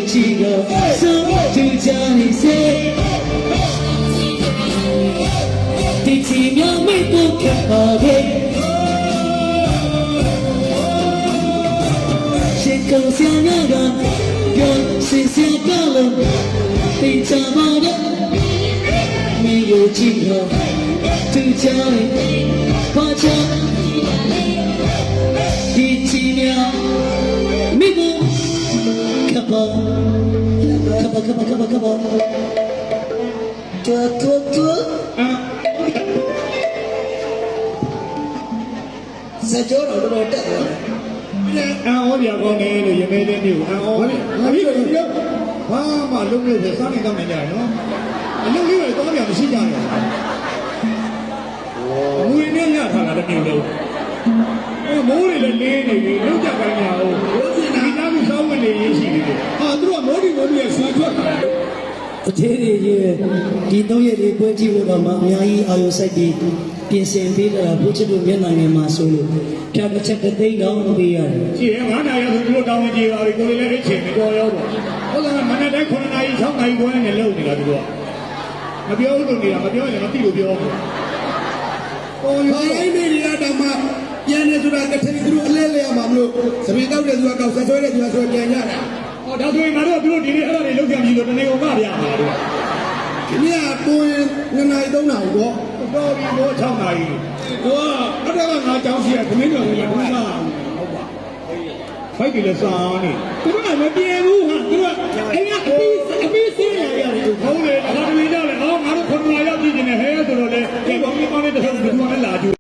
chico so tu Johnny say ti ti mio mi tu che paghe se consigliano io se si accalo ti chiamano mio chico tu Johnny faccia ti ti mio mi tu Come on. Sa giorno non ho detto. Oggi a Gonello, gli vede più. Ma lui mi sta in camminare, no? Lui è come si chiama? Lui non è la più. More le lene, non già cagnao.ဒီတော့ရည်ပွဲကြည့်လို့တော့မအများကြီးအာရုံစိုက်ပြီးပြင်ဆင်ပေးတာဘုချစ်တို့မျက်နှာငယ်မှာဆိုလို့ပြတ်တစ်ချက်တစ်သိန်းတော့ပေးရတယ်။ကြည့်ရင်9နာရီဆိုသူတို့တောင်းဝင်ကြပါပြီကိုယ်လည်းအချိန်မတော်ရောပေါ့။ဟုတ်လားမနေ့တိုင်း9နာရီ6နာရီခွဲနဲ့လုံနေတာသူကမပြောဘူးလို့နေတာမပြောရင်မသိလို့ပြောဘူး။ကိုယ်ရောအဲ့ဒီနေရာတော့မှပြန်နေဆိုတာတစ်ထည့်သူတို့အလဲလဲရမှာမလို့သပင်ကောက်တဲ့သူကကောက်ဆက်ဆွဲတဲ့သူကဆွဲပြန်ကြတာ။ဟောဒါဆိုရင်ငါတို့ကသူတို့ဒီနေ့အဲ့ဒါတွေလုပ်ကြပြီလို့တနေ့ကပြရမှာတို့။ဒီနေ့ကတွင်2နာရီ3နာရီပေါ့။တော်ပြီတော့6နာရီ။ကိုကအဲ့ဒါကငါကြောင်းစီကခမင်းတော်ကြီးကဘူးလား။ဟုတ်ပါ။ဖိုက်တယ်လည်းစာနေ။သူတို့ကမပြေဘူးဟာသူတို့အိမ်ကအပြီးစင်းရရတယ်။ဟုတ်လေဒါကတည်းကလည်းငါတို့9နာရီရောက်ကြည့်နေဟဲ့ဆိုတော့လေဒီကောင်ကြီးပေါင်းတဲ့တစ်ဆက်ဘယ်သူမှမလာကြဘူး